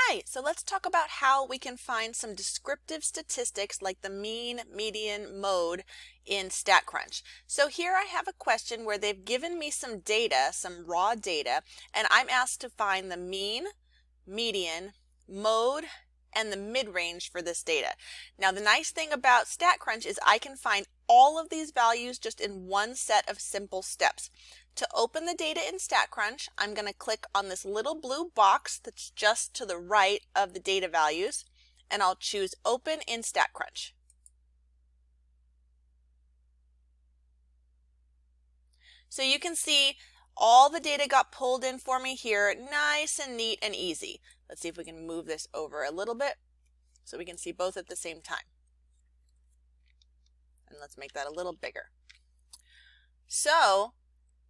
Hi, so let's talk about how we can find some descriptive statistics like the mean, median, mode in Statcrunch. So here I have a question where they've given me some data, some raw data, and I'm asked to find the mean, median, mode, and the mid-range for this data. Now the nice thing about Statcrunch is I can find all of these values just in one set of simple steps. To open the data in Statcrunch, I'm going to click on this little blue box that's just to the right of the data values, and I'll choose Open in Statcrunch. So you can see all the data got pulled in for me here, nice and neat and easy. Let's see if we can move this over a little bit so we can see both at the same time. And let's make that a little bigger. So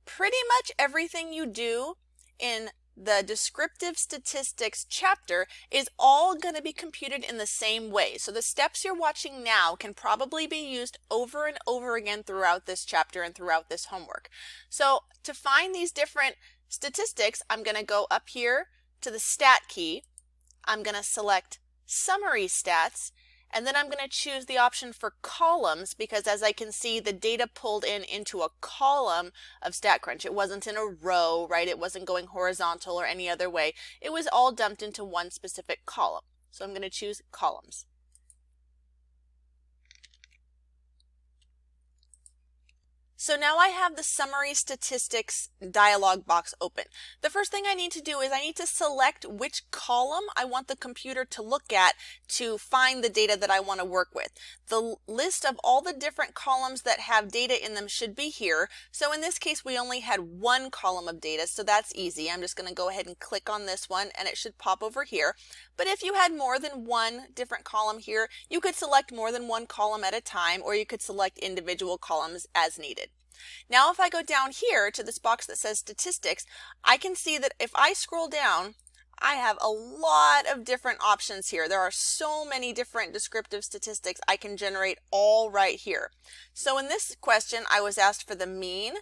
pretty much everything you do in the descriptive statistics chapter is all going to be computed in the same way. So the steps you're watching now can probably be used over and over again throughout this chapter and throughout this homework. So to find these different statistics, I'm going to go up here to the stat key. I'm going to select summary stats, and then I'm going to choose the option for columns because as I can see, the data pulled in into a column of Statcrunch. It wasn't in a row, right? It wasn't going horizontal or any other way. It was all dumped into one specific column. So I'm going to choose columns. So now I have the summary statistics dialog box open. The first thing I need to do is I need to select which column I want the computer to look at to find the data that I want to work with. The list of all the different columns that have data in them should be here. So in this case, we only had one column of data, so that's easy. I'm just going to go ahead and click on this one and it should pop over here. But if you had more than one different column here, you could select more than one column at a time, or you could select individual columns as needed. Now if I go down here to this box that says statistics, I can see that if I scroll down, I have a lot of different options here. There are so many different descriptive statistics I can generate all right here. So in this question, I was asked for the mean,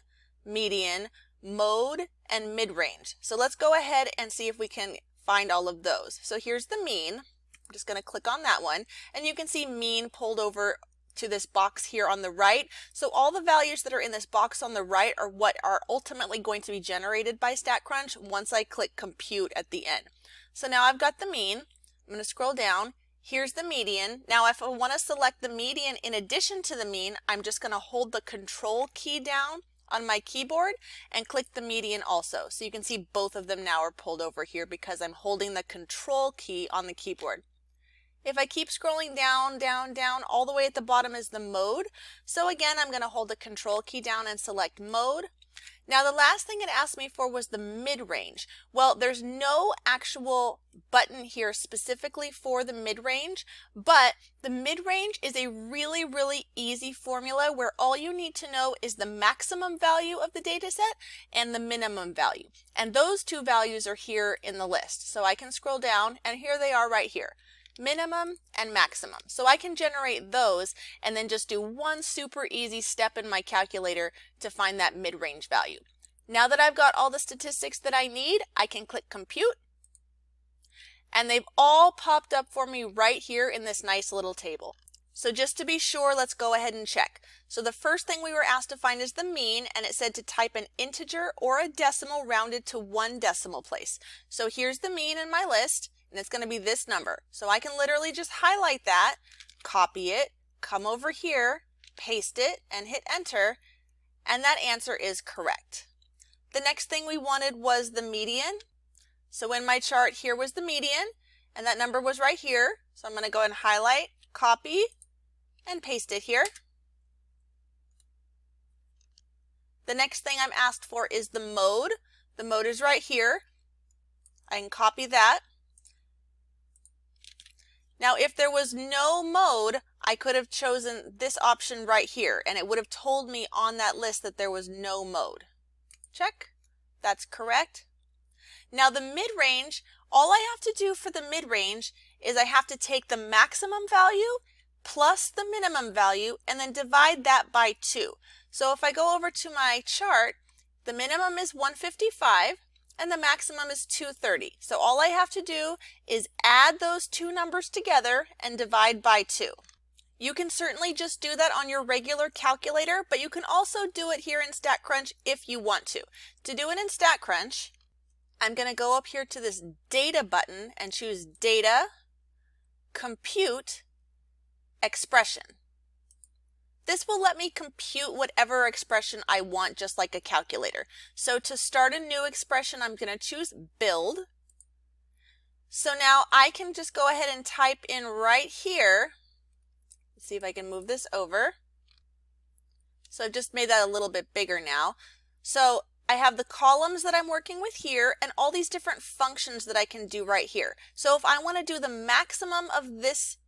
median, mode, and mid-range. So let's go ahead and see if we can find all of those. So here's the mean. I'm just going to click on that one, and you can see mean pulled over to this box here on the right. So all the values that are in this box on the right are what are ultimately going to be generated by Statcrunch once I click compute at the end. So now I've got the mean. I'm going to scroll down. Here's the median. Now if I want to select the median in addition to the mean, I'm just going to hold the control key down on my keyboard and click the median also. So you can see both of them now are pulled over here because I'm holding the control key on the keyboard. If I keep scrolling down, down, down, all the way at the bottom is the mode. So again, I'm going to hold the control key down and select mode. Now the last thing it asked me for was the mid-range. Well, there's no actual button here specifically for the mid-range, but the mid-range is a really, really easy formula where all you need to know is the maximum value of the data set and the minimum value. And those two values are here in the list. So I can scroll down and here they are right here. Minimum and maximum. So I can generate those and then just do one super easy step in my calculator to find that mid-range value. Now that I've got all the statistics that I need, I can click compute, and they've all popped up for me right here in this nice little table. So just to be sure, let's go ahead and check. So the first thing we were asked to find is the mean, and it said to type an integer or a decimal rounded to one decimal place. So here's the mean in my list, and it's going to be this number. So I can literally just highlight that, copy it, come over here, paste it, and hit enter, and that answer is correct. The next thing we wanted was the median. So in my chart here was the median, and that number was right here. So I'm going to go ahead and highlight, copy, and paste it here. The next thing I'm asked for is the mode. The mode is right here. I can copy that. Now if there was no mode, I could have chosen this option right here, and it would have told me on that list that there was no mode. Check. That's correct. Now the mid-range, all I have to do for the mid-range is I have to take the maximum value plus the minimum value and then divide that by 2. So if I go over to my chart, the minimum is 155 and the maximum is 230. So all I have to do is add those two numbers together and divide by 2. You can certainly just do that on your regular calculator, but you can also do it here in Statcrunch if you want to. To do it in Statcrunch, I'm going to go up here to this Data button and choose Data, Compute, Expression. This will let me compute whatever expression I want, just like a calculator. So to start a new expression, I'm going to choose Build. So now I can just go ahead and type in right here. Let's see if I can move this over. So I've just made that a little bit bigger now. So I have the columns that I'm working with here and all these different functions that I can do right here. So if I want to do the maximum of this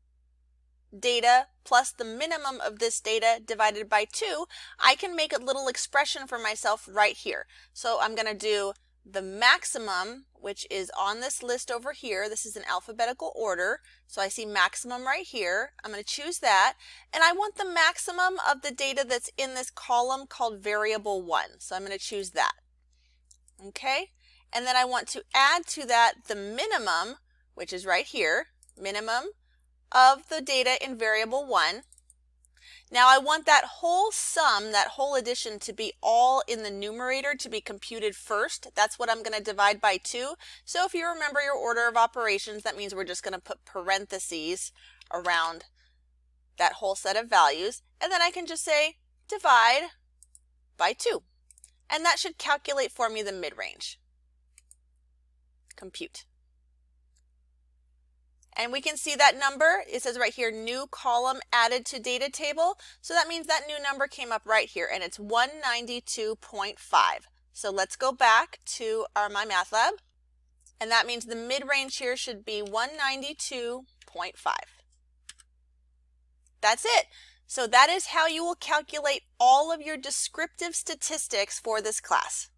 data plus the minimum of this data divided by 2, I can make a little expression for myself right here. So I'm going to do the maximum, which is on this list over here. This is in alphabetical order. So I see maximum right here. I'm going to choose that. And I want the maximum of the data that's in this column called variable 1. So I'm going to choose that. Okay. And then I want to add to that the minimum, which is right here, minimum of the data in variable 1. Now I want that whole sum, that whole addition, to be all in the numerator to be computed first. That's what I'm going to divide by 2. So if you remember your order of operations, that means we're just going to put parentheses around that whole set of values. And then I can just say divide by 2. And that should calculate for me the mid-range. Compute. And we can see that number. It says right here, new column added to data table. So that means that new number came up right here, and it's 192.5. So let's go back to our MyMathLab. And that means the mid-range here should be 192.5. That's it. So that is how you will calculate all of your descriptive statistics for this class.